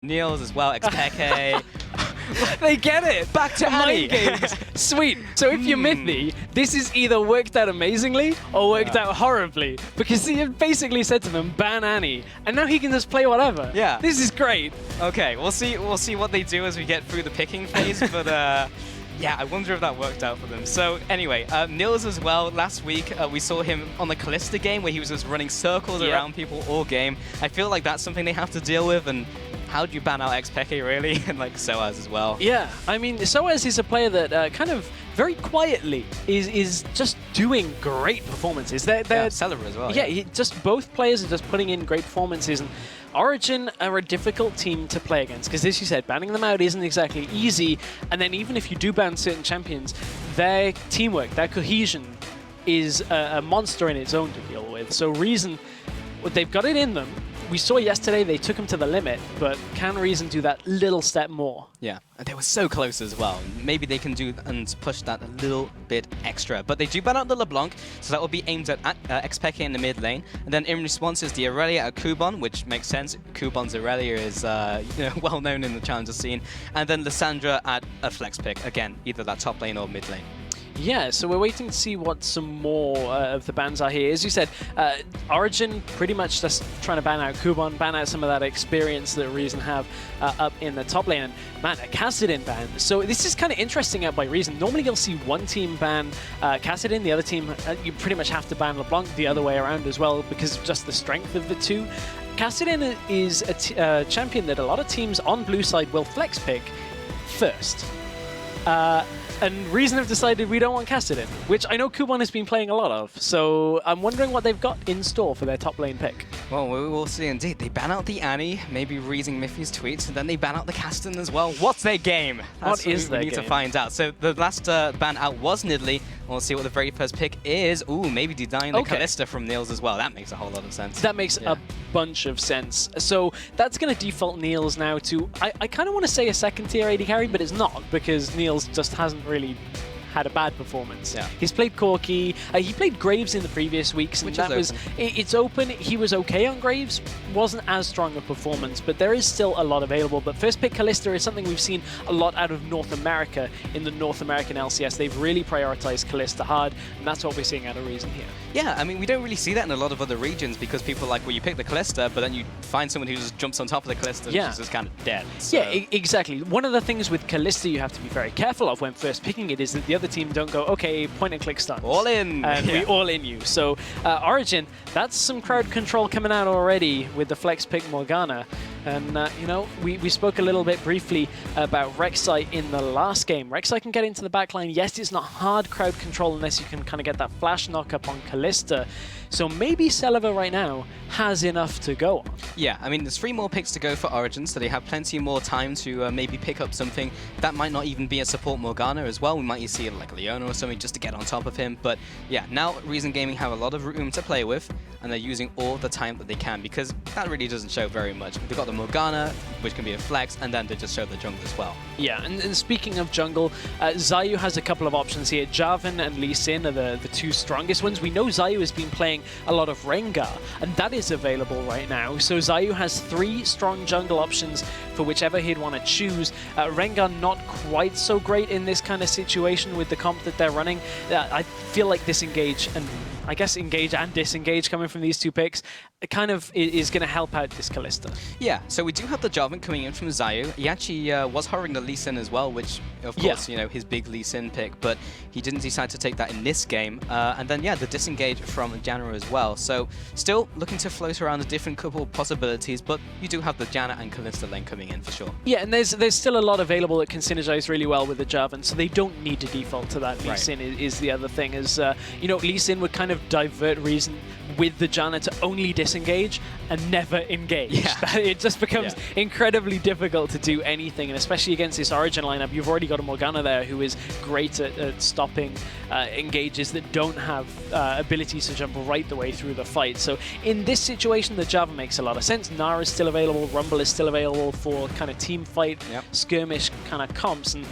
Niels as well, Xpeke. They get it! Back to Annie. Mind games. Sweet. So if you're Mithy, this is either worked out amazingly or worked out horribly. Because he basically said to them, ban Annie. And now he can just play whatever. Yeah. This is great. Okay, we'll see what they do as we get through the picking phase, but yeah, I wonder if that worked out for them. So anyway, Niels as well, last week we saw him on the Callista game where he was just running circles around people all game. I feel like that's something they have to deal with, and how do you ban out Xpeke really? And like Soaz as well. Yeah, I mean, Soaz is a player that kind of very quietly is just doing great performances. They're Celeber as well. Yeah, just both players are just putting in great performances, and Origen are a difficult team to play against because, as you said, banning them out isn't exactly easy. And then even if you do ban certain champions, their teamwork, their cohesion is a monster in its own to deal with. So Reason, they've got it in them. We saw yesterday they took him to the limit, but can Reason do that little step more? Yeah, and they were so close as well. Maybe they can do and push that a little bit extra. But they do ban out the LeBlanc, so that will be aimed at Xpeke in the mid lane. And then in response is the Aurelia at Kuban, which makes sense. Kuban's Aurelia is well known in the challenger scene. And then Lissandra at a flex pick. Again, either that top lane or mid lane. Yeah, so we're waiting to see what some more of the bans are here. As you said, Origen pretty much just trying to ban out Kuban, ban out some of that experience that Reason have up in the top lane. And man, a Kassadin ban. So this is kind of interesting out by Reason. Normally you'll see one team ban Kassadin, the other team, you pretty much have to ban LeBlanc the other way around as well because of just the strength of the two. Kassadin is a champion that a lot of teams on blue side will flex pick first. And Reason have decided we don't want Kassadin, which I know Kuban has been playing a lot of, so I'm wondering what they've got in store for their top lane pick. Well, we will see indeed. They ban out the Annie, maybe reading Miffy's tweets, and then they ban out the Kassadin as well. What's their game? What is their game? We need to find out. So the last ban out was Nidalee. We'll see what the very first pick is. Ooh, maybe denying the Callista from Niels as well. That makes a whole lot of sense. That makes a bunch of sense. So that's going to default Niels now to, I kind of want to say a second tier AD carry, but it's not, because Niels just hasn't really had a bad performance. Yeah. He's played Corki, he played Graves in the previous weeks, and it's open. He was okay on Graves, wasn't as strong a performance, but there is still a lot available. But first pick Callista is something we've seen a lot out of North America in the North American LCS. They've really prioritized Callista hard, and that's what we're seeing out of Reason here. Yeah, I mean, we don't really see that in a lot of other regions because people are like, well, you pick the Callista, but then you find someone who just jumps on top of the Callista, which is just kind of dead. So. Yeah, exactly. One of the things with Callista you have to be very careful of when first picking it is that the other team don't go, okay, point and click stuns. All in. And we all in you. So Origen, that's some crowd control coming out already with the flex pick Morgana. And, you know, we spoke a little bit briefly about Rek'Sai in the last game. Rek'Sai can get into the backline. Yes, it's not hard crowd control unless you can kind of get that flash knock up on Callista. So maybe Celeber right now has enough to go on. Yeah, I mean, there's 3 more picks to go for Origen, so they have plenty more time to maybe pick up something that might not even be a support Morgana as well. We might see like Leona or something just to get on top of him. But yeah, now Reason Gaming have a lot of room to play with, and they're using all the time that they can because that really doesn't show very much. They've got the Morgana, which can be a flex, and then they just show the jungle as well. Yeah, and speaking of jungle, Xayah has a couple of options here. Jarvan and Lee Sin are the 2 strongest ones. We know Xayah has been playing a lot of Rengar, and that is available right now. So Xayah has 3 strong jungle options for whichever he'd want to choose. Rengar not quite so great in this kind of situation with the comp that they're running. I feel like disengage and I guess engage and disengage coming from these 2 picks, it kind of is going to help out this Callista. Yeah, so we do have the Jarvan coming in from Xayah. He actually was hovering the Lee Sin as well, which, of course, you know, his big Lee Sin pick, but he didn't decide to take that in this game. And then, yeah, the disengage from Janna as well. So still looking to float around a different couple of possibilities, but you do have the Janna and Callista lane coming in for sure. Yeah, and there's still a lot available that can synergize really well with the Jarvan, so they don't need to default to that. Lee Sin is the other thing, is, you know, Lee Sin would kind of divert Reason with the Janna to only disengage and never engage. Yeah. It just becomes incredibly difficult to do anything, and especially against this Origen lineup, you've already got a Morgana there who is great at stopping engages that don't have abilities to jump right the way through the fight. So in this situation, the Jarvan makes a lot of sense. Nara is still available, Rumble is still available for kind of team fight, skirmish kind of comps, and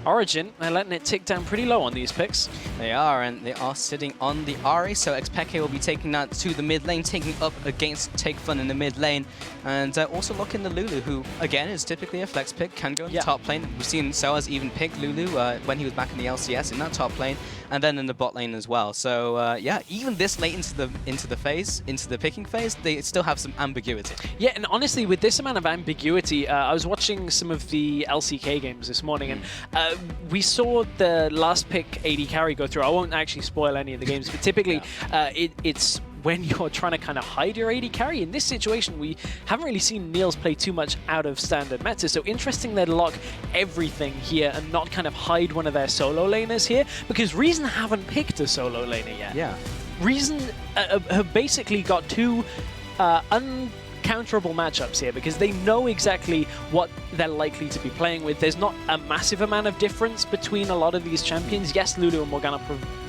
Origen, they're letting it tick down pretty low on these picks. They are, and they are sitting on the Ari, so Xpeke will be taking that to the mid lane, taking up against Take Fun in the mid lane, and also looking the Lulu, who, again, is typically a flex pick, can go in the top lane. We've seen Soaz even pick Lulu when he was back in the LCS in that top lane, and then in the bot lane as well. So, yeah, even this late into the picking phase, they still have some ambiguity. Yeah, and honestly, with this amount of ambiguity, I was watching some of the LCK games this morning, and we saw the last pick AD carry go through. I won't actually spoil any of the games, but typically it's when you're trying to kind of hide your AD carry. In this situation, we haven't really seen Niels play too much out of standard meta, so interesting they'd lock everything here and not kind of hide one of their solo laners here, because Reason haven't picked a solo laner yet. Yeah. Reason have basically got two uncounterable matchups here, because they know exactly what they're likely to be playing with. There's not a massive amount of difference between a lot of these champions. Yes, Lulu and Morgana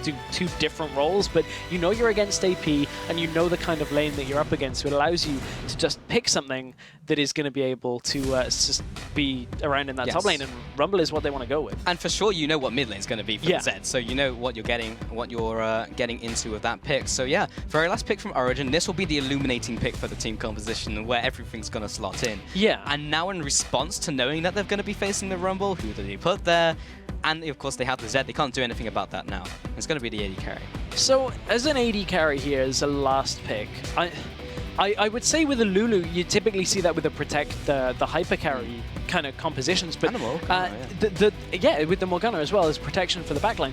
do two different roles, but you know you're against AP, and you know the kind of lane that you're up against, so it allows you to just pick something that is going to be able to just be around in that top lane, and Rumble is what they want to go with. And for sure, you know what mid lane is going to be for the Zed, so you know what you're getting into with that pick. So yeah, very last pick from Origen. This will be the illuminating pick for the team composition, where everything's going to slot in. Yeah. And now in response to knowing that they're going to be facing the Rumble, who do they put there? And of course they have the Zed, they can't do anything about that now. It's going to be the AD carry. So as an AD carry here, as a last pick, I would say with a Lulu, you typically see that with the Protect, the hyper carry kind of compositions, but with the Morgana as well as protection for the backline.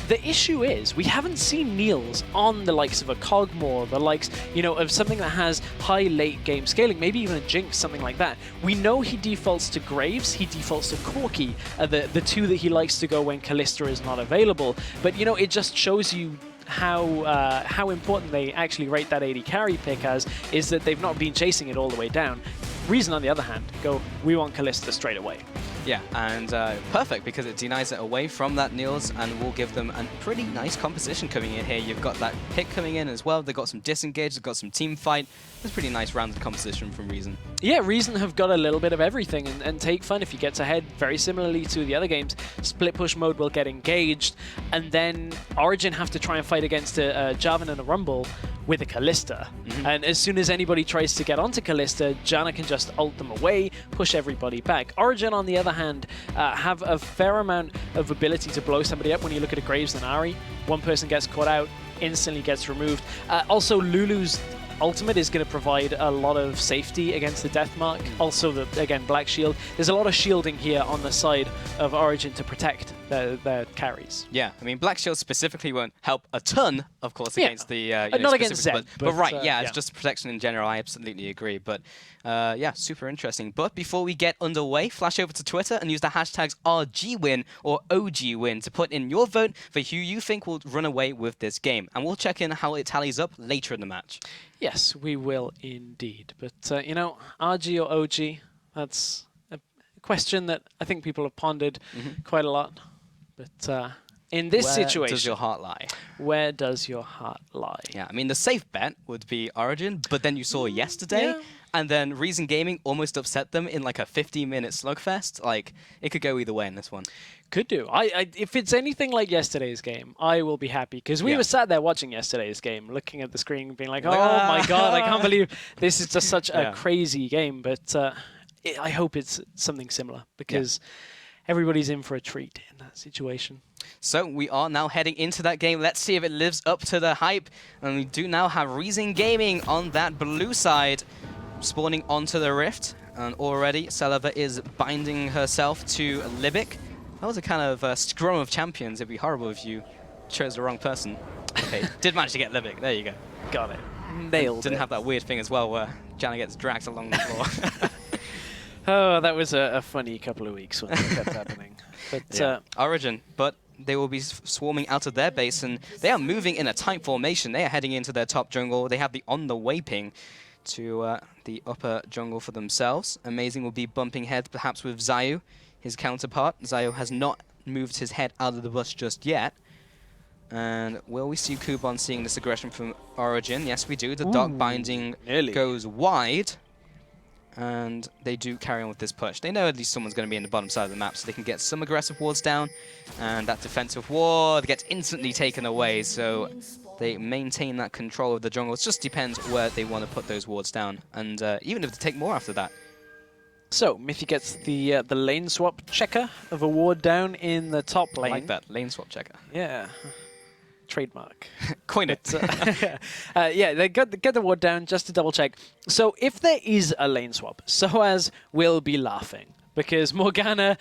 The issue is we haven't seen Niels on the likes of a Cogmore, the likes, you know, of something that has high late game scaling, maybe even a Jinx, something like that. We know he defaults to Graves, he defaults to Corki, the two that he likes to go when Kalista is not available. But you know, it just shows you how important they actually rate that AD carry pick as, is that they've not been chasing it all the way down. Reason, on the other hand, go, we want Kalista straight away. Yeah, and perfect, because it denies it away from that Niels and will give them a pretty nice composition coming in here. You've got that pick coming in as well. They've got some disengage, they've got some team fight. It's a pretty nice rounded composition from Reason. Yeah, Reason have got a little bit of everything, and Take Fun, if he gets ahead, very similarly to the other games, split push mode will get engaged, and then Origen have to try and fight against a Jarvan and a Rumble with a Kalista. And as soon as anybody tries to get onto Kalista, Janna can just ult them away, push everybody back. Origen, on the other hand, have a fair amount of ability to blow somebody up. When you look at a Graves and Ari, one person gets caught out, instantly gets removed. Also, Lulu's ultimate is going to provide a lot of safety against the death mark. Also, again, Black Shield. There's a lot of shielding here on the side of Origen to protect their carries. Yeah, I mean, Black Shield specifically won't help a ton, of course, against the... not against Zed. But right, it's just protection in general. I absolutely agree. But yeah, super interesting. But before we get underway, flash over to Twitter and use the hashtags RGWin or OGWin to put in your vote for who you think will run away with this game. And we'll check in how it tallies up later in the match. Yes, we will indeed. But, you know, RG or OG, that's a question that I think people have pondered quite a lot. But in this situation... Where does your heart lie? Where does your heart lie? Yeah, I mean, the safe bet would be Origen, but then you saw yesterday, and then Reason Gaming almost upset them in like a 15-minute slugfest. Like, it could go either way in this one. Could do. If it's anything like yesterday's game, I will be happy, because we were sat there watching yesterday's game, looking at the screen, being like, oh my god, I can't believe this is just such a crazy game. But I hope it's something similar, because everybody's in for a treat in that situation. So we are now heading into that game. Let's see if it lives up to the hype. And we do now have Reason Gaming on that blue side, spawning onto the Rift. And already, Seleva is binding herself to Libic. That was a kind of scrum of champions. It'd be horrible if you chose the wrong person. Okay, did manage to get Libic. There you go. Got it. Nailed it. Didn't have that weird thing as well where Janna gets dragged along the floor. Oh, that was a funny couple of weeks when that kept happening. But Origen, but they will be swarming out of their base, and they are moving in a tight formation. They are heading into their top jungle. They have the on-the-way ping to the upper jungle for themselves. Amazing will be bumping heads perhaps with Zayu, his counterpart. Zayu has not moved his head out of the bush just yet. And will we see Kuban seeing this aggression from Origen? Yes, we do. The Dark Binding goes wide. And they do carry on with this push. They know at least someone's going to be in the bottom side of the map, so they can get some aggressive wards down. And that defensive ward gets instantly taken away, so they maintain that control of the jungle. It just depends where they want to put those wards down, and even if they take more after that. So, Miffy gets the lane swap checker of a ward down in the top lane. I like that, lane swap checker. Yeah. Trademark. Coin it. Yeah, they get the ward down just to double check. So if there is a lane swap, Soaz will be laughing because Morgana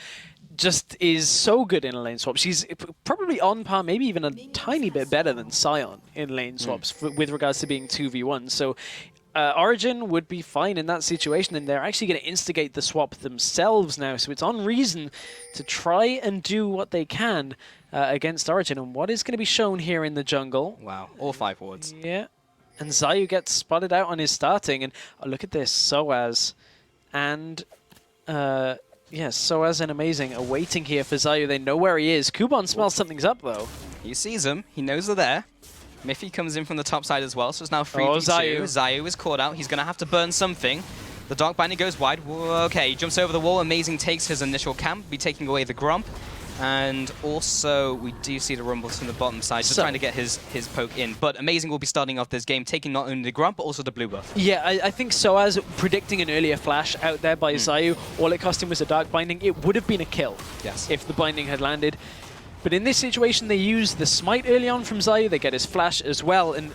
just is so good in a lane swap. She's probably on par, maybe even a tiny bit better than Sion in lane swaps with regards to being 2v1. So Origen would be fine in that situation, and they're actually going to instigate the swap themselves now. So it's on Reason to try and do what they can against Origen. And what is going to be shown here in the jungle? Wow, all 5 wards. Yeah. And Zayu gets spotted out on his starting. And look at this, Soaz. And, yeah, Soaz and Amazing are waiting here for Zayu. They know where he is. Kuban smells something's up, though. He sees him. He knows they're there. Miffy comes in from the top side as well, so it's now 3v2. Zayu. Zayu is caught out. He's going to have to burn something. The Dark Binding goes wide. Whoa, okay, he jumps over the wall. Amazing takes his initial camp, be taking away the Grump. And also, we do see the Rumbles from the bottom side, just trying to get his poke in. But Amazing will be starting off this game, taking not only the Grump, but also the blue buff. Yeah, I think Soaz predicting an earlier flash out there by Zayu, all it cost him was a Dark Binding. It would have been a kill if the Binding had landed. But in this situation, they use the Smite early on from Zayu. They get his flash as well. And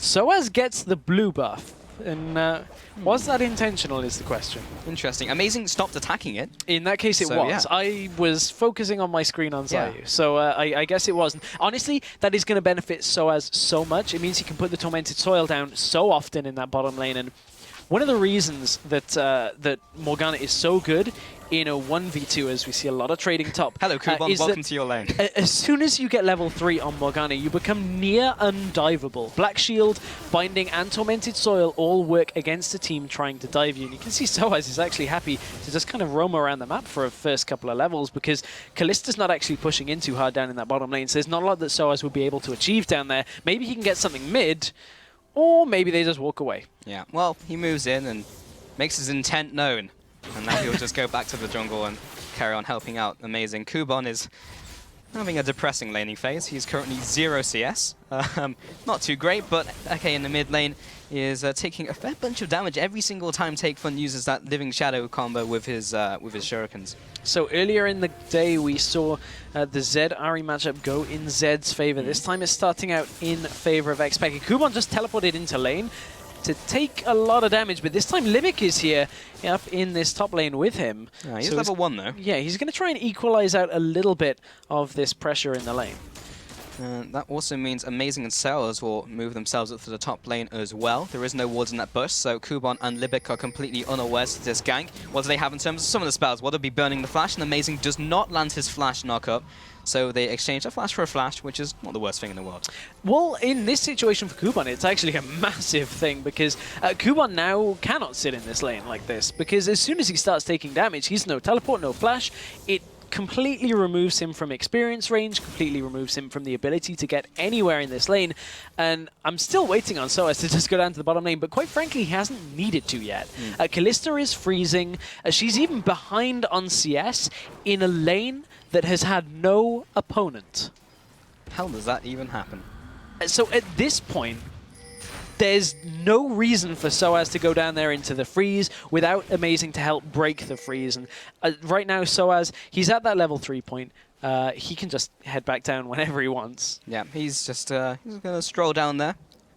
Soaz gets the blue buff. And was that intentional is the question. Interesting. Amazing stopped attacking it. In that case, it was. Yeah. I was focusing on my screen on Zayu. So I guess it wasn't. Honestly, that is going to benefit Soaz so much. It means he can put the Tormented Soil down so often in that bottom lane. And one of the reasons that that Morgana is so good in a 1v2, as we see a lot of trading top. Hello, Kuban. Welcome to your lane. As soon as you get level 3 on Morgana, you become near undiveable. Black Shield, Binding, and Tormented Soil all work against a team trying to dive you. And you can see Soaz is actually happy to just kind of roam around the map for a first couple of levels because Kallista's not actually pushing in too hard down in that bottom lane. So there's not a lot that Soaz would be able to achieve down there. Maybe he can get something mid, or maybe they just walk away. Yeah, well, he moves in and makes his intent known. And now he'll just go back to the jungle and carry on helping out. Amazing. Kuban is having a depressing laning phase. He's currently 0 CS. Not too great, but okay, in the mid lane is taking a fair bunch of damage every single time Take Fun uses that Living Shadow combo with his shurikens. So earlier in the day, we saw the Zed-Ari matchup go in Zed's favor. This time it's starting out in favor of Xpeke. Kuban just teleported into lane to take a lot of damage, but this time Limik is here up in this top lane with him. He's level 1 though. Yeah, he's going to try and equalize out a little bit of this pressure in the lane. That also means Amazing and Sellers will move themselves up to the top lane as well. There is no wards in that bush, so Kuban and Libik are completely unawares to this gank. What do they have in terms of some of the spells? What would be burning the flash, and Amazing does not land his flash knock-up. So they exchange a flash for a flash, which is not the worst thing in the world. Well, in this situation for Kuban, it's actually a massive thing because Kuban now cannot sit in this lane like this because as soon as he starts taking damage, he's no teleport, no flash. It completely removes him from experience range, completely removes him from the ability to get anywhere in this lane. And I'm still waiting on Soaz to just go down to the bottom lane, but quite frankly, he hasn't needed to yet. Kalista is freezing. She's even behind on CS in a lane that has had no opponent. How does that even happen? So at this point, there's no reason for Soaz to go down there into the freeze without Amazing to help break the freeze. And right now, Soaz, he's at that level 3 point. He can just head back down whenever he wants. Yeah, he's just he's going to stroll down there.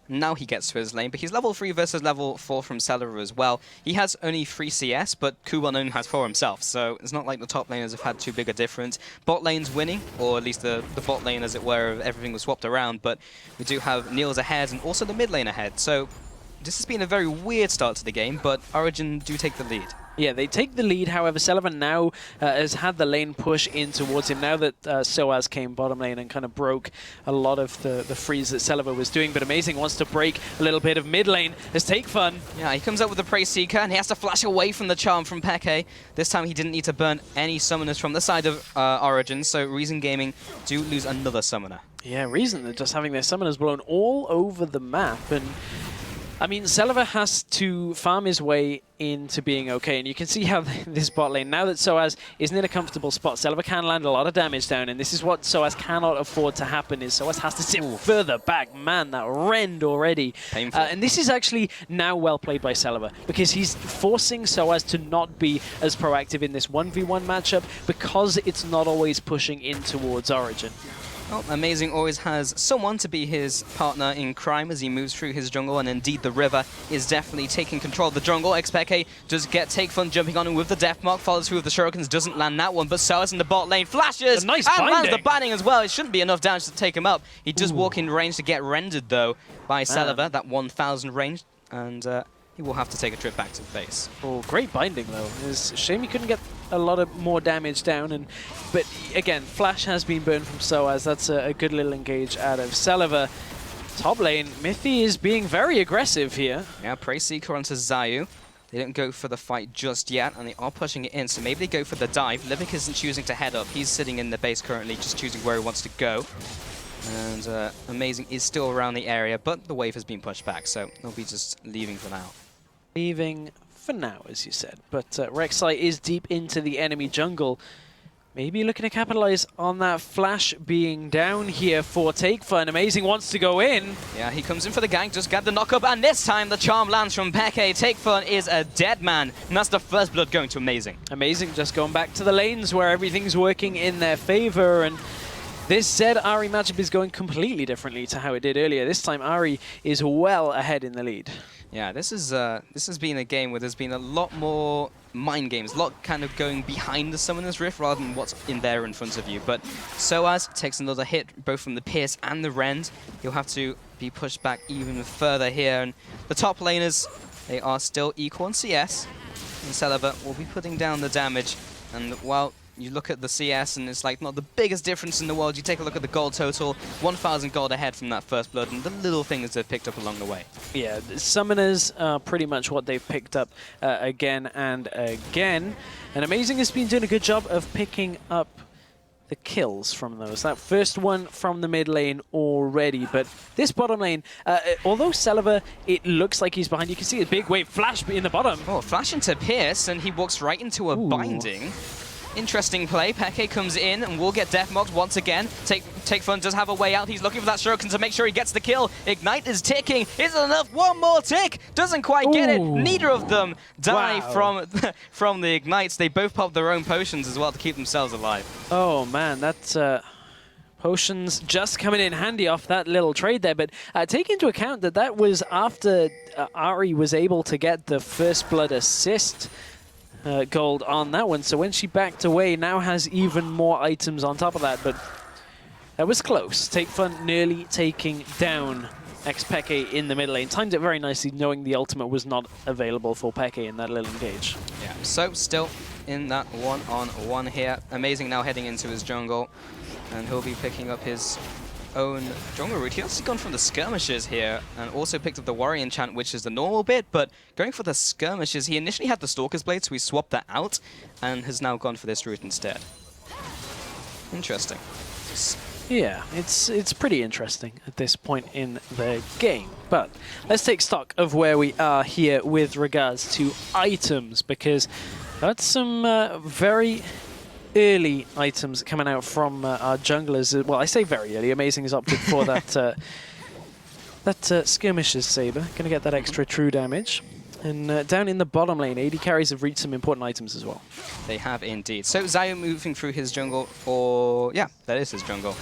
Now he gets to his lane, but he's level 3 versus level 4 from Celery as well. He has only 3 CS, but Kuban only has 4 himself, so it's not like the top laners have had too big a difference. Bot lane's winning, or at least the bot lane, as it were, everything was swapped around, but we do have Niels ahead and also the mid lane ahead, so this has been a very weird start to the game, but Origen do take the lead. Yeah, they take the lead. However, Sullivan now has had the lane push in towards him now that Soaz came bottom lane and kind of broke a lot of the freeze that Sullivan was doing. But Amazing wants to break a little bit of mid lane. Let's take Fun. Yeah, he comes up with the Prey Seeker and he has to flash away from the charm from Peke. This time he didn't need to burn any summoners from the side of Origen, so Reason Gaming do lose another summoner. Yeah, Reason are just having their summoners blown all over the map. And I mean, Celiva has to farm his way into being okay, and you can see how this bot lane, now that Soaz isn't in a comfortable spot, Celiva can land a lot of damage down, and this is what Soaz cannot afford to happen, is Soaz has to sit further back. Man, that rend already. Painful. And this is actually now well played by Celiva, because he's forcing Soaz to not be as proactive in this 1v1 matchup, because it's not always pushing in towards Origen. Well, Amazing always has someone to be his partner in crime as he moves through his jungle, and indeed the river is definitely taking control of the jungle. Xpeke does get Take Fun jumping on him with the Death Mark, follows through with the Shurikens, doesn't land that one, but Soaz in the bot lane flashes nice and binding. lands the binding as well. It shouldn't be enough damage to take him up. He does walk in range to get rendered though by Celiva, that 1000 range, and he will have to take a trip back to the base. Oh, great binding though. It's a shame he couldn't get a lot of more damage down, but again, Flash has been burned from Soaz. That's a good little engage out of Celiva. Top lane, Mithy is being very aggressive here. Yeah, Prey Seeker onto Zayu. They don't go for the fight just yet, and they are pushing it in, so maybe they go for the dive. Livik isn't choosing to head up. He's sitting in the base currently, just choosing where he wants to go. And Amazing is still around the area, but the wave has been pushed back, so they'll be just leaving for now. Leaving for now, as you said. But Rek'Sai is deep into the enemy jungle. Maybe looking to capitalize on that Flash being down here for Take Fun. Amazing wants to go in. Yeah, he comes in for the gank, just got the knock-up, and this time the charm lands from Peke. Take Fun is a dead man, and that's the first blood going to Amazing. Amazing just going back to the lanes where everything's working in their favor, and this Zed Ahri matchup is going completely differently to how it did earlier. This time Ahri is well ahead in the lead. Yeah, this has been a game where there's been a lot more mind games, a lot kind of going behind the Summoner's Rift rather than what's in there in front of you. But Soaz takes another hit, both from the Pierce and the Rend. He'll have to be pushed back even further here. And the top laners, they are still equal in CS. And Celiva will be putting down the damage. And while you look at the CS and it's like not the biggest difference in the world, you take a look at the gold total, 1,000 gold ahead from that first blood, and the little things they've picked up along the way. Yeah, the Summoners are pretty much what they've picked up again and again. And Amazing has been doing a good job of picking up the kills from those. That first one from the mid lane already, but this bottom lane, although Celiva, it looks like he's behind, you can see a big wave flash in the bottom. Oh, flash into Pierce, and he walks right into a binding. Interesting play. Peke comes in and will get death marked once again. Take Fun does have a way out. He's looking for that Shuriken to make sure he gets the kill. Ignite is ticking. Is it enough? One more tick. Doesn't quite get it. Neither of them die from the Ignites. They both pop their own potions as well to keep themselves alive. Oh man, that's potions just coming in handy off that little trade there. But take into account that that was after Ahri was able to get the first blood assist. Gold on that one, so when she backed away, now has even more items on top of that, but that was close. Take Fun nearly taking down Xpeke in the mid lane. Timed it very nicely, knowing the ultimate was not available for Peke in that little engage. Yeah, so still in that one-on-one here. Amazing now heading into his jungle, and he'll be picking up his own jungle route. He's also gone from the skirmishes here and also picked up the warrior enchant, which is the normal bit, but going for the skirmishes, he initially had the Stalker's Blade, so he swapped that out and has now gone for this route instead. Interesting. Yeah, it's pretty interesting at this point in the game. But let's take stock of where we are here with regards to items, because that's some very early items coming out from our junglers. Well, I say very early. Amazing has opted for that that Skirmisher's Saber. Going to get that extra true damage. And down in the bottom lane, AD carries have reached some important items as well. They have indeed. So Zayu moving through his jungle, or yeah, that is his jungle.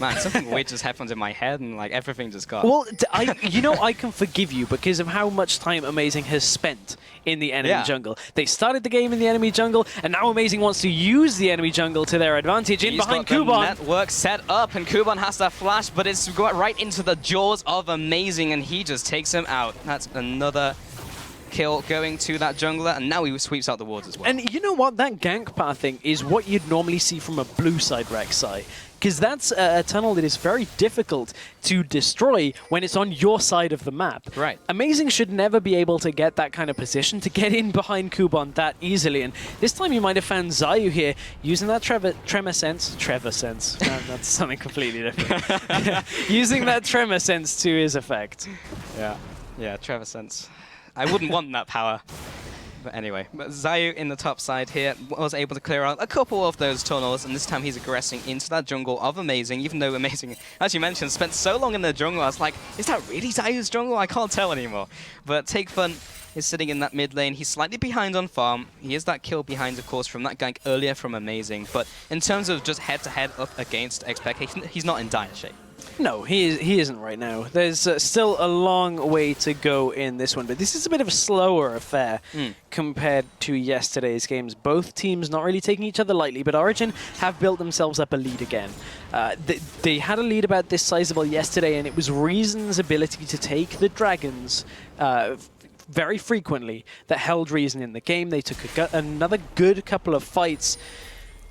Man, something weird just happened in my head and like everything just got... Well, you know, I can forgive you because of how much time Amazing has spent in the enemy jungle. They started the game in the enemy jungle, and now Amazing wants to use the enemy jungle to their advantage. In behind Kuban. The network set up, and Kuban has that flash, but it's got right into the jaws of Amazing, and he just takes him out. That's another kill going to that jungler, and now he sweeps out the wards as well. And you know what? That gank path thing is what you'd normally see from a blue side Rek'Sai, because that's a tunnel that is very difficult to destroy when it's on your side of the map. Right. Amazing should never be able to get that kind of position to get in behind Kuban that easily, and this time you might have found Zayu here using that Tremor Sense. Man, that's something completely different. Using that Tremor Sense to his effect. Yeah. Yeah, Trevor Sense. I wouldn't want that power. But anyway, but Zayu in the top side here was able to clear out a couple of those tunnels, and this time he's aggressing into that jungle of Amazing, even though Amazing, as you mentioned, spent so long in the jungle. I was like, is that really Zayu's jungle? I can't tell anymore. But Take Fun is sitting in that mid lane. He's slightly behind on farm. He is that kill behind, of course, from that gank earlier from Amazing. But in terms of just head-to-head up against XPEK, he's not in dire shape. No, he isn't right now. There's still a long way to go in this one, but this is a bit of a slower affair compared to yesterday's games. Both teams not really taking each other lightly, but Origen have built themselves up a lead again. They had a lead about this sizable yesterday, and it was Reason's ability to take the dragons very frequently that held Reason in the game. They took another good couple of fights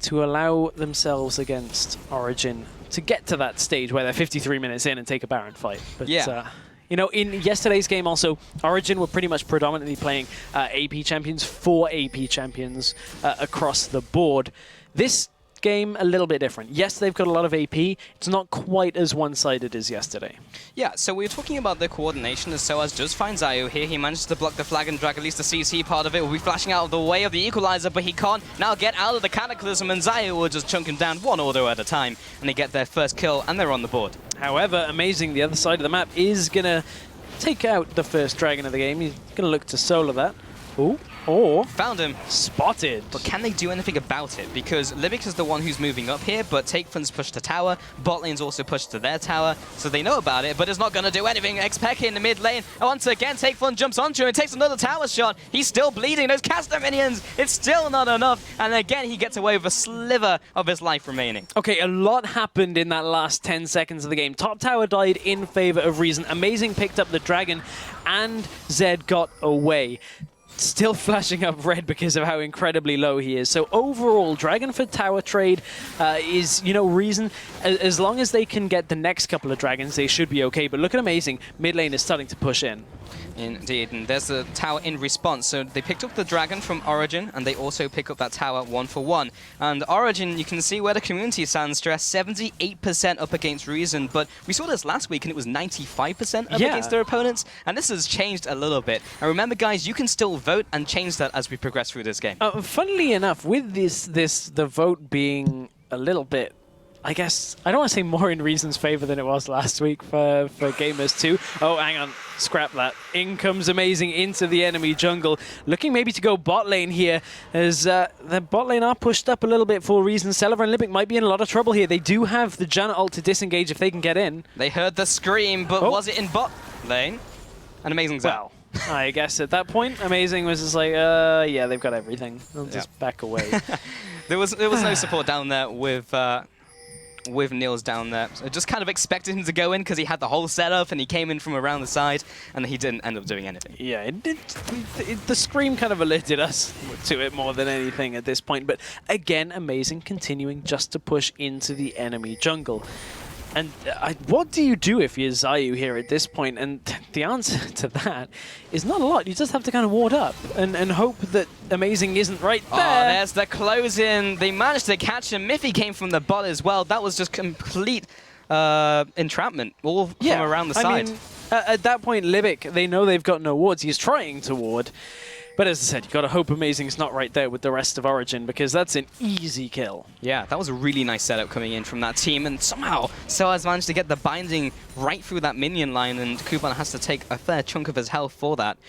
to allow themselves against Origen to get to that stage where they're 53 minutes in and take a Baron fight. But, yeah. You know, in yesterday's game also, Origen were pretty much predominantly playing AP champions, 4 AP champions across the board. This game, a little bit different. Yes, they've got a lot of AP. It's not quite as one-sided as yesterday. Yeah, so we were talking about the coordination as Soaz does find Zayu here. He manages to block the flag and drag at least the CC part of it. Will be flashing out of the way of the equalizer, but he can't now get out of the Cataclysm, and Zayu will just chunk him down one order at a time, and they get their first kill, and they're on the board. However, Amazing, the other side of the map, is going to take out the first dragon of the game. He's going to look to solo that. Ooh. Or found him. Spotted. But can they do anything about it? Because Libic is the one who's moving up here, but Takefun's pushed to tower. Bot lane's also pushed to their tower, so they know about it, but it's not going to do anything. XPEK in the mid lane. Once again, Takefun jumps onto him and takes another tower shot. He's still bleeding. Those caster minions, it's still not enough. And again, he gets away with a sliver of his life remaining. Okay, a lot happened in that last 10 seconds of the game. Top tower died in favor of Reason. Amazing picked up the dragon, and Zed got away. Still flashing up red because of how incredibly low he is. So overall, Dragon for tower trade is, you know, Reason. As long as they can get the next couple of dragons, they should be okay. But look at Amazing. Mid lane is starting to push in. Indeed, and there's the tower in response. So they picked up the dragon from Origen, and they also pick up that tower 1-for-1. And Origen, you can see where the community stands, stress 78% up against Reason, but we saw this last week, and it was 95% up against their opponents, and this has changed a little bit. And remember, guys, you can still vote and change that as we progress through this game. Funnily enough, with the vote being a little bit, I guess, I don't want to say more in Reason's favor than it was last week for Gamers 2. Oh, hang on. Scrap that. In comes Amazing into the enemy jungle. Looking maybe to go bot lane here, as the bot lane are pushed up a little bit for Reason. Celever and Libic might be in a lot of trouble here. They do have the Janna ult to disengage if they can get in. They heard the scream, but was it in bot lane? And Amazing's out. I guess at that point, Amazing was just like, yeah, they've got everything. They'll just back away. There was no support down there with Niels down there. So I just kind of expected him to go in because he had the whole setup and he came in from around the side, and he didn't end up doing anything. Yeah, the scream kind of alerted us to it more than anything at this point. But again, Amazing continuing just to push into the enemy jungle. And what do you do if you're Zayu here at this point? And the answer to that is not a lot. You just have to kind of ward up and hope that Amazing isn't right there. Oh, there's the close-in. They managed to catch him. Miffy came from the bot as well. That was just complete entrapment all from around the side. I mean, at that point, Libic, they know they've got no wards. He's trying to ward. But as I said, you've got to hope Amazing's not right there with the rest of Origen, because that's an easy kill. Yeah, that was a really nice setup coming in from that team, and somehow Soaz managed to get the binding right through that minion line, and Kuban has to take a fair chunk of his health for that.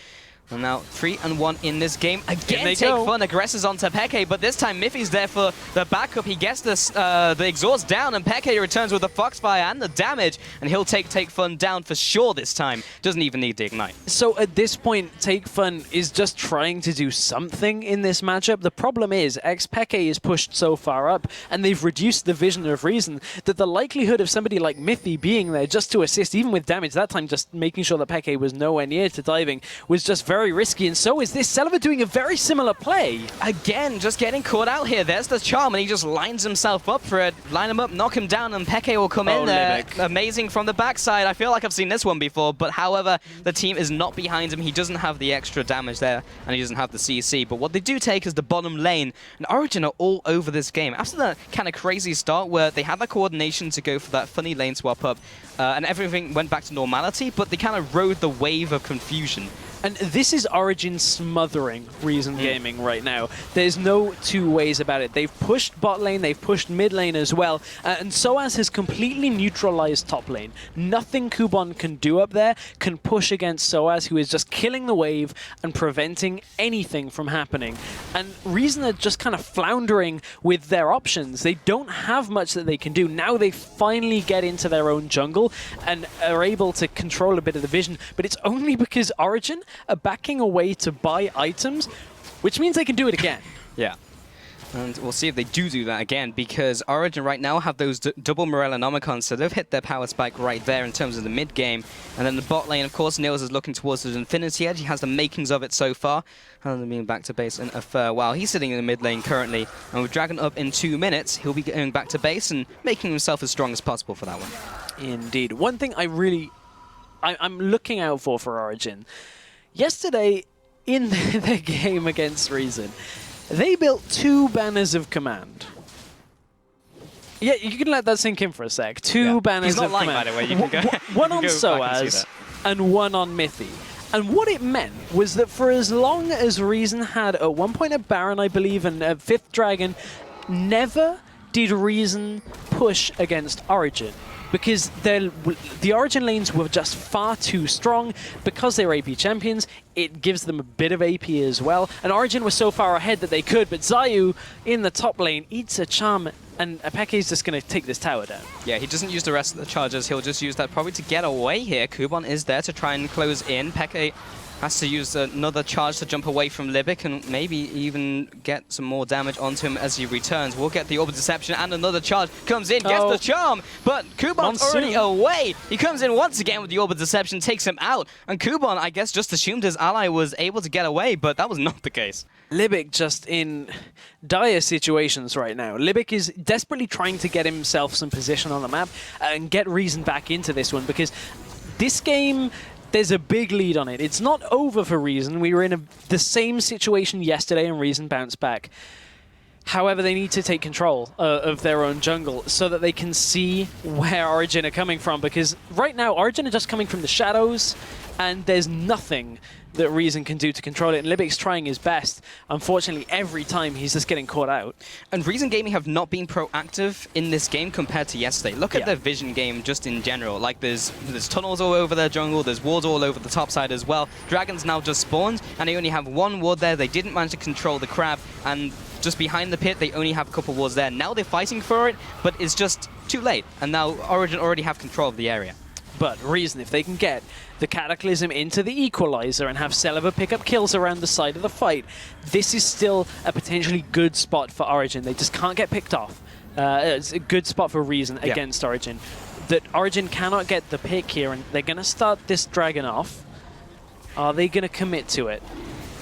And now 3-1 in this game. Again, Takefun aggresses onto Peke, but this time Miffy's there for the backup. He gets the exhaust down, and Peke returns with the Foxfire and the damage, and he'll take Takefun down for sure this time. Doesn't even need the Ignite. So at this point, Takefun is just trying to do something in this matchup. The problem is, XPEK is pushed so far up, and they've reduced the vision of Reason, that the likelihood of somebody like Miffy being there just to assist, even with damage, that time just making sure that Peke was nowhere near to diving, was just very very risky, and so is this. Celaver doing a very similar play. Again, just getting caught out here. There's the charm, and he just lines himself up for it. Line him up, knock him down, and Peke will come in there. Libic. Amazing from the backside. I feel like I've seen this one before, but however, the team is not behind him. He doesn't have the extra damage there, and he doesn't have the CC. But what they do take is the bottom lane, and Origen are all over this game. After that kind of crazy start where they had that coordination to go for that funny lane swap up, and everything went back to normality, but they kind of rode the wave of confusion. And this is Origen smothering Reason Gaming right now. There's no two ways about it. They've pushed bot lane, they've pushed mid lane as well, and Soaz has completely neutralized top lane. Nothing Kuban can do up there can push against Soaz, who is just killing the wave and preventing anything from happening. And Reason are just kind of floundering with their options. They don't have much that they can do. Now they finally get into their own jungle and are able to control a bit of the vision, but it's only because Origen are backing away to buy items, which means they can do it again. Yeah. And we'll see if they do that again, because Origen right now have those double Morellonomicons, so they've hit their power spike right there in terms of the mid game. And then the bot lane, of course, Nils is looking towards his Infinity Edge. He has the makings of it so far. Hasn't been back to base in a fair while. He's sitting in the mid lane currently, and with Dragon up in 2 minutes, he'll be going back to base and making himself as strong as possible for that one. Indeed. One thing I'm looking out for Origen. Yesterday, in their game against Reason, they built 2 banners of command. Yeah, you can let that sink in for a sec. 2 banners of command. He's not lying, by the way. You can go, one on Soaz and one on Mithy. And what it meant was that for as long as Reason had at one point a Baron, I believe, and a 5th Dragon, never did Reason push against Origen. Because the Origen lanes were just far too strong. Because they were AP champions, it gives them a bit of AP as well. And Origen was so far ahead that they could, but Zayu in the top lane eats a charm, and Peke's just going to take this tower down. Yeah, he doesn't use the rest of the charges. He'll just use that probably to get away here. Kuban is there to try and close in. Peke has to use another charge to jump away from Libic and maybe even get some more damage onto him as he returns. We'll get the Orb of Deception, and another charge comes in, gets the charm, but Kuban's already away. He comes in once again with the Orb of Deception, takes him out, and Kuban, I guess, just assumed his ally was able to get away, but that was not the case. Libic just in dire situations right now. Libic is desperately trying to get himself some position on the map and get Reason back into this one, because this game, there's a big lead on it. It's not over for Reason. We were in the same situation yesterday and Reason bounced back. However, they need to take control of their own jungle so that they can see where Origen are coming from, because right now Origen are just coming from the shadows and there's nothing that Reason can do to control it, and Libic's trying his best. Unfortunately, every time he's just getting caught out. And Reason Gaming have not been proactive in this game compared to yesterday. Look at their vision game just in general. Like there's tunnels all over their jungle, there's wards all over the top side as well. Dragons now just spawned, and they only have 1 ward there. They didn't manage to control the crab, and just behind the pit, they only have a couple wards there. Now they're fighting for it, but it's just too late. And now Origen already have control of the area. But Reason, if they can get the Cataclysm into the Equalizer and have Celaver pick up kills around the side of the fight, this is still a potentially good spot for Origen. They just can't get picked off. It's a good spot for Reason against Origen. That Origen cannot get the pick here, and they're going to start this dragon off. Are they going to commit to it?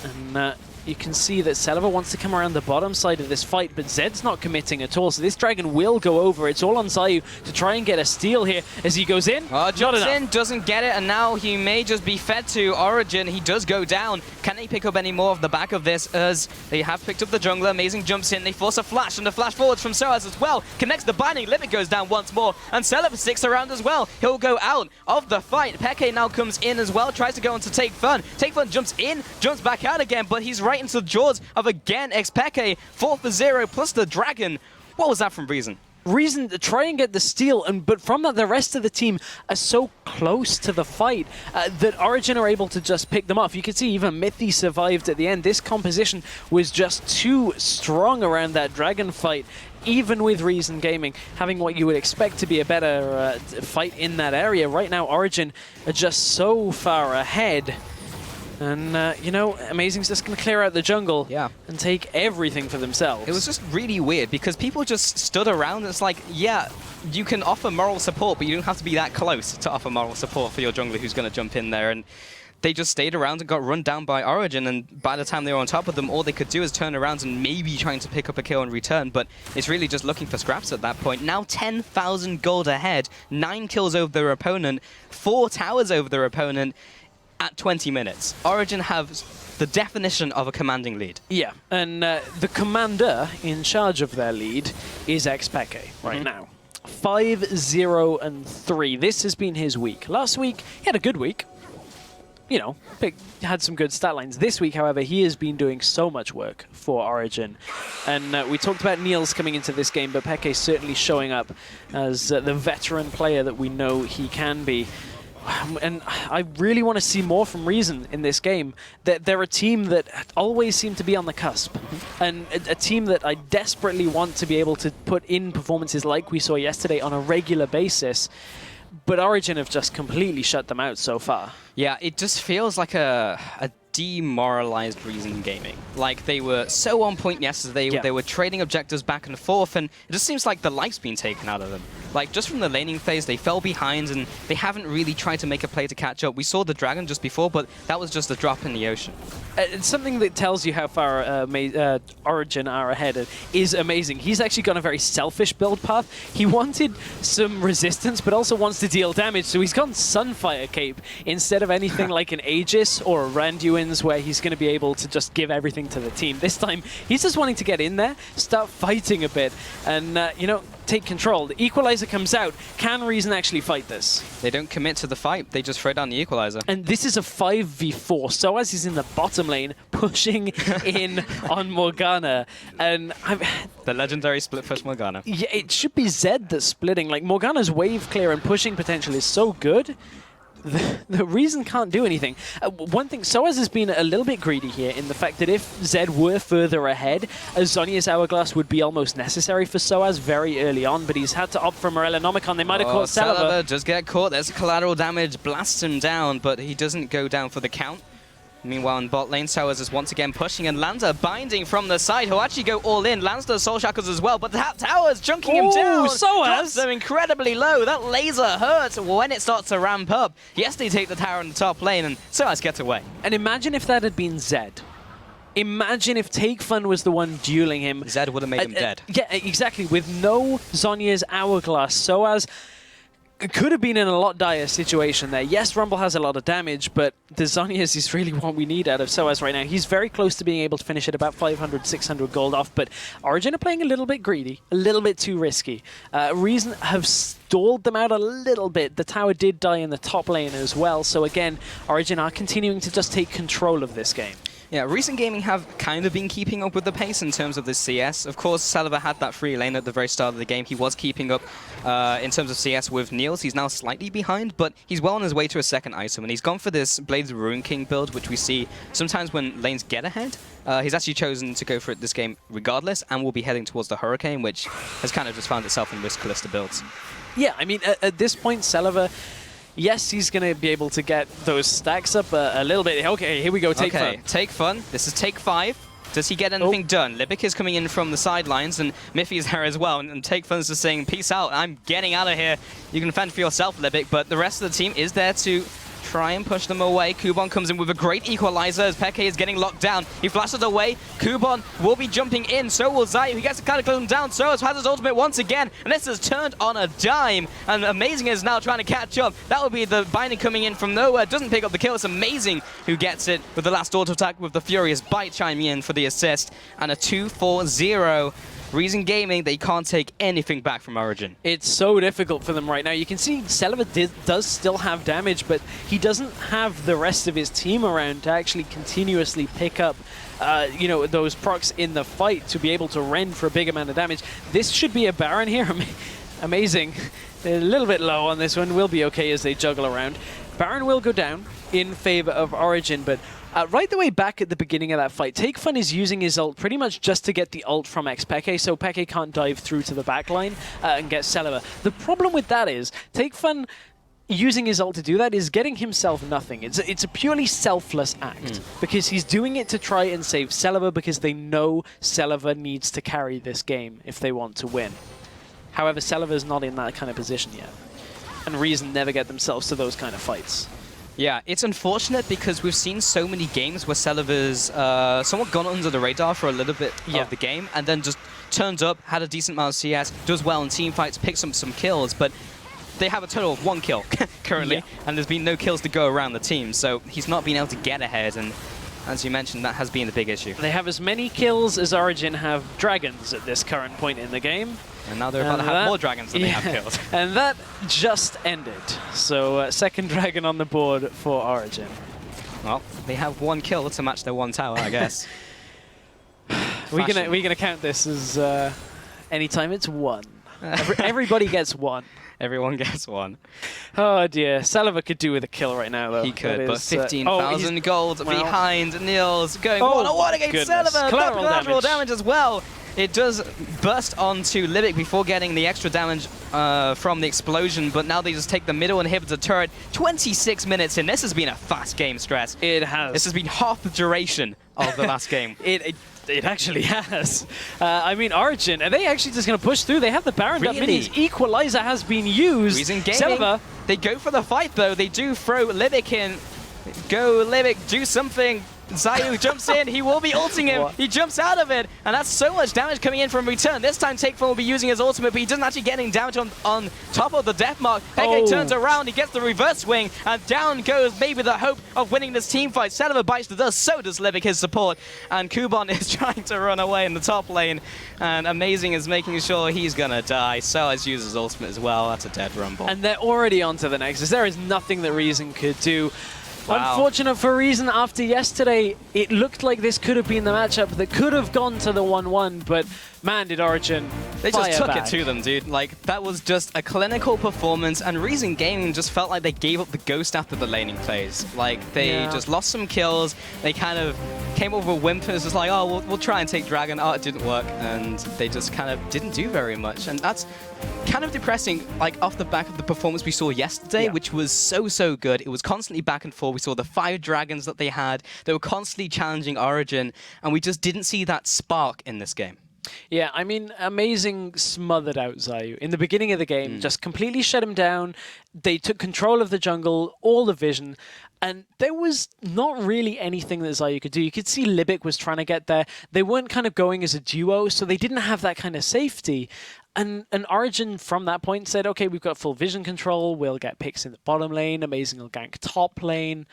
And you can see that Celaver wants to come around the bottom side of this fight, but Zed's not committing at all, so this dragon will go over. It's all on Zayu to try and get a steal here as he goes in. Jumps in, doesn't get it, and now he may just be fed to Origen. He does go down. Can they pick up any more off the back of this, as they have picked up the jungler? Amazing jumps in. They force a flash, and the flash forwards from Soaz as well. Connects the binding. Libic goes down once more, and Celaver sticks around as well. He'll go out of the fight. Peke now comes in as well, tries to go into Take Fun. Take Fun jumps in, jumps back out again, but he's right into the jaws of again Peke. 4 for 0 plus the dragon. What was that from Reason? Reason to try and get the steal, but from that, the rest of the team are so close to the fight that Origen are able to just pick them off. You can see even Mithy survived at the end. This composition was just too strong around that dragon fight, even with Reason Gaming having what you would expect to be a better fight in that area. Right now, Origen are just so far ahead. And, you know, Amazing's just going to clear out the jungle and take everything for themselves. It was just really weird because people just stood around. It's like, yeah, you can offer moral support, but you don't have to be that close to offer moral support for your jungler who's going to jump in there. And they just stayed around and got run down by Origen, and by the time they were on top of them, all they could do is turn around and maybe trying to pick up a kill in return, but it's really just looking for scraps at that point. Now 10,000 gold ahead, 9 kills over their opponent, 4 towers over their opponent at 20 minutes. Origen have the definition of a commanding lead. Yeah, and the commander in charge of their lead is xPeke right now. 5-0-3. This has been his week. Last week, he had a good week. You know, had some good stat lines. This week, however, he has been doing so much work for Origen. And we talked about Niels coming into this game, but Peke certainly showing up as the veteran player that we know he can be. And I really want to see more from Reason in this game. They're a team that always seem to be on the cusp. And a team that I desperately want to be able to put in performances like we saw yesterday on a regular basis. But Origen have just completely shut them out so far. Yeah, it just feels like a demoralized Reason Gaming. Like, they were so on point yesterday, they were trading objectives back and forth, and it just seems like the life's been taken out of them. Like, just from the laning phase, they fell behind, and they haven't really tried to make a play to catch up. We saw the Dragon just before, but that was just a drop in the ocean. It's something that tells you how far Origen are ahead is amazing. He's actually gone a very selfish build path. He wanted some resistance, but also wants to deal damage, so he's gone Sunfire Cape instead of anything like an Aegis or a Randuin's, where he's going to be able to just give everything to the team. This time, he's just wanting to get in there, start fighting a bit, and, you know, take control. The Equalizer comes out. Can Reason actually fight this? They don't commit to the fight. They just throw down the Equalizer. And this is a 5v4. Soaz is in the bottom lane, pushing in on Morgana. And the legendary split push Morgana. Yeah, it should be Zed that's splitting. Like, Morgana's wave clear and pushing potential is so good. The Reason can't do anything. One thing, Soaz has been a little bit greedy here in the fact that if Zed were further ahead, a Zhonya's Hourglass would be almost necessary for Soaz very early on, but he's had to opt for Morellonomicon. They might have caught Celeber. Just get caught. There's collateral damage, blasts him down, but he doesn't go down for the count. Meanwhile, in bot lane, Soaz is once again pushing, and Lanza binding from the side. He'll actually go all in. Lanza does Soul Shackles as well, but the Tower's chunking him down. Soaz! Drops them incredibly low. That laser hurts when it starts to ramp up. Yes, they take the tower in the top lane, and Soaz gets away. And imagine if that had been Zed. Imagine if Take Fun was the one dueling him. Zed would have made him dead. Yeah, exactly. With no Zhonya's Hourglass, Soaz could have been in a lot dire situation there. Yes, Rumble has a lot of damage, but the Zhonya's is really what we need out of Soaz right now. He's very close to being able to finish at about 500, 600 gold off, but Origen are playing a little bit greedy, a little bit too risky. Reason have stalled them out a little bit. The tower did die in the top lane as well, so again, Origen are continuing to just take control of this game. Yeah, Recent Gaming have kind of been keeping up with the pace in terms of this CS. Of course, Celeber had that free lane at the very start of the game. He was keeping up in terms of CS with Niels. He's now slightly behind, but he's well on his way to a second item, and he's gone for this Blades of Ruin King build, which we see sometimes when lanes get ahead. He's actually chosen to go for it this game regardless, and will be heading towards the Hurricane, which has kind of just found itself in this list of builds. Yeah, I mean, at this point, Celeber, yes, he's going to be able to get those stacks up a little bit. Okay, here we go, Take Fun. Take Fun. This is Take 5. Does he get anything done? Libic is coming in from the sidelines, and Miffy is there as well. And Take Fun's just saying, peace out, I'm getting out of here. You can fend for yourself, Libic, but the rest of the team is there to try and push them away. Kuban comes in with a great equalizer as Peke is getting locked down. He flashes away. Kuban will be jumping in. So will Zayu. He gets to Cataclysm down. So has his ultimate once again. And this has turned on a dime. And Amazing is now trying to catch up. That would be the binding coming in from nowhere. Doesn't pick up the kill. It's Amazing who gets it with the last auto attack with the Furious Bite chiming in for the assist. And a 2-4-0. Reason Gaming, they can't take anything back from Origen. It's so difficult for them right now. You can see Celeber does still have damage, but he doesn't have the rest of his team around to actually continuously pick up you know, those procs in the fight to be able to rend for a big amount of damage. This should be a Baron here. Amazing. They're a little bit low on this one. Will be okay as they juggle around. Baron will go down in favor of Origen, but right the way back at the beginning of that fight, Take Fun is using his ult pretty much just to get the ult from xPeke, so Peke can't dive through to the backline and get Celeber. The problem with that is, Take Fun using his ult to do that is getting himself nothing. It's a purely selfless act, because he's doing it to try and save Celeber, because they know Celeber needs to carry this game if they want to win. However, Celeber's not in that kind of position yet, and Reason never get themselves to those kind of fights. Yeah, it's unfortunate because we've seen so many games where Celiva's somewhat gone under the radar for a little bit of the game and then just turns up, had a decent amount of CS, does well in team fights, picks up some kills, but they have a total of 1 kill currently, and there's been no kills to go around the team, so he's not been able to get ahead, and as you mentioned, that has been the big issue. They have as many kills as Origen have dragons at this current point in the game. And now they're about to have more dragons than they have killed. And that just ended. So second dragon on the board for Origen. Well, they have 1 kill to match their 1 tower, I guess. We're gonna count this as anytime it's 1. Everybody gets 1. Everyone gets 1. Oh dear, Celiva could do with a kill right now though. He could, but 15,000 gold behind Niels, going 1-on-1 against Celiva. Collateral damage as well. It does burst onto Libic before getting the extra damage from the explosion, but now they just take the middle inhibitor turret. 26 minutes in. This has been a fast game, Stress. It has. This has been half the duration of the last game. It actually has. I mean, Origen, are they actually just going to push through? They have the Baron up minis. Equalizer has been used. Reason Gaming, Celiva. they go for the fight, though. They do throw Libic in. Go, Libic, do something. Zayu jumps in, he will be ulting him, he jumps out of it, and that's so much damage coming in from return. This time Takeform will be using his ultimate, but he doesn't actually get any damage on top of the death mark. Heke turns around, he gets the reverse swing, and down goes maybe the hope of winning this team fight. Celiva bites the dust, so does Libic, his support, and Kubon is trying to run away in the top lane, and Amazing is making sure he's gonna die. So as uses ultimate as well, that's a dead rumble. And they're already onto the Nexus. There is nothing that Reason could do. Wow. Unfortunate for Reason, after yesterday, it looked like this could have been the matchup that could have gone to the 1-1, but man, did Origen They just took it to them, dude. Like, that was just a clinical performance, and Reason Gaming just felt like they gave up the ghost after the laning phase. Like, they just lost some kills, they kind of came over with whimpers, just like, oh, we'll try and take Dragon. Oh, it didn't work, and they just kind of didn't do very much, and that's kind of depressing, like, off the back of the performance we saw yesterday, which was so good. It was constantly back and forth. We saw the 5 dragons that they had. They were constantly challenging Origen, and we just didn't see that spark in this game. Yeah, I mean, Amazing smothered out Zayu. In the beginning of the game, just completely shut him down. They took control of the jungle, all the vision, and there was not really anything that Zayu could do. You could see Libic was trying to get there. They weren't kind of going as a duo, so they didn't have that kind of safety. And Origen, from that point, said, okay, we've got full vision control, we'll get picks in the bottom lane, Amazing will gank top lane.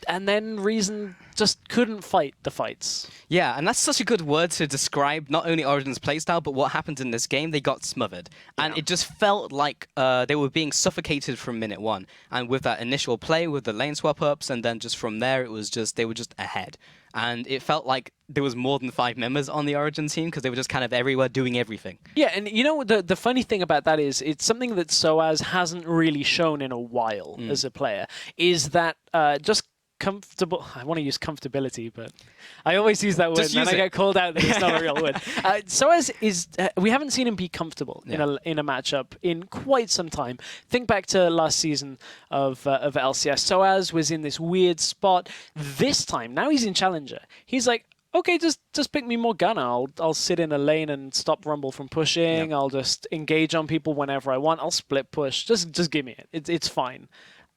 And then Reason just couldn't fight the fights. Yeah, and that's such a good word to describe not only Origen's playstyle, but what happened in this game. They got smothered. And it just felt like they were being suffocated from minute 1. And with that initial play, with the lane swap-ups, and then just from there, it was just they were just ahead. And it felt like there was more than 5 members on the Origen team because they were just kind of everywhere doing everything. Yeah, and you know, the funny thing about that is it's something that Soaz hasn't really shown in a while as a player, is that just comfortable. I want to use comfortability, but I always use that word and then I get called out that it's not a real word. Soaz is, we haven't seen him be comfortable in a matchup in quite some time. Think back to last season of LCS. Soaz was in this weird spot. This time, now he's in Challenger. He's like, okay, just pick me more gunner. I'll sit in a lane and stop Rumble from pushing. I'll just engage on people whenever I want. I'll split push. Just give me it. It's fine.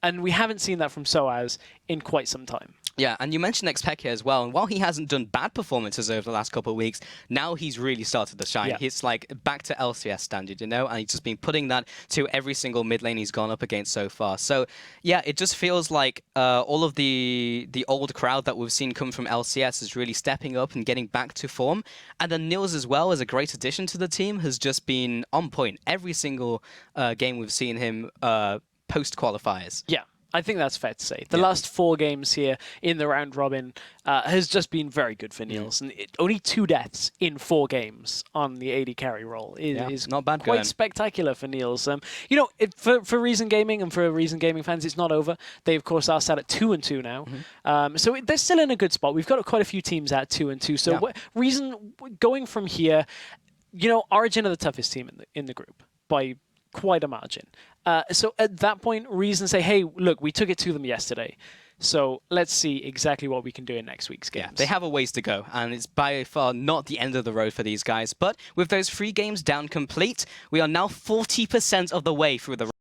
And we haven't seen that from Soaz in quite some time. Yeah, and you mentioned Xpeke here as well, and while he hasn't done bad performances over the last couple of weeks, now he's really started to shine. He's like back to LCS standard, you know, and he's just been putting that to every single mid lane he's gone up against so far. So yeah, it just feels like all of the old crowd that we've seen come from LCS is really stepping up and getting back to form. And then Nils as well, as a great addition to the team, has just been on point. Every single game we've seen him post-qualifiers. Yeah, I think that's fair to say. The last 4 games here in the round robin has just been very good for Niels. And only 2 deaths in 4 games on the AD carry role is not bad quite spectacular for Niels. You know, for Reason Gaming and for Reason Gaming fans, it's not over. They, of course, are sat at 2-2 now. So they're still in a good spot. We've got quite a few teams at 2-2. So Reason, going from here, you know, Origen are the toughest team in the group by quite a margin. So at that point, Reason say, hey, look, we took it to them yesterday. So let's see exactly what we can do in next week's games. Yeah, they have a ways to go, and it's by far not the end of the road for these guys. But with those 3 games down complete, we are now 40% of the way through the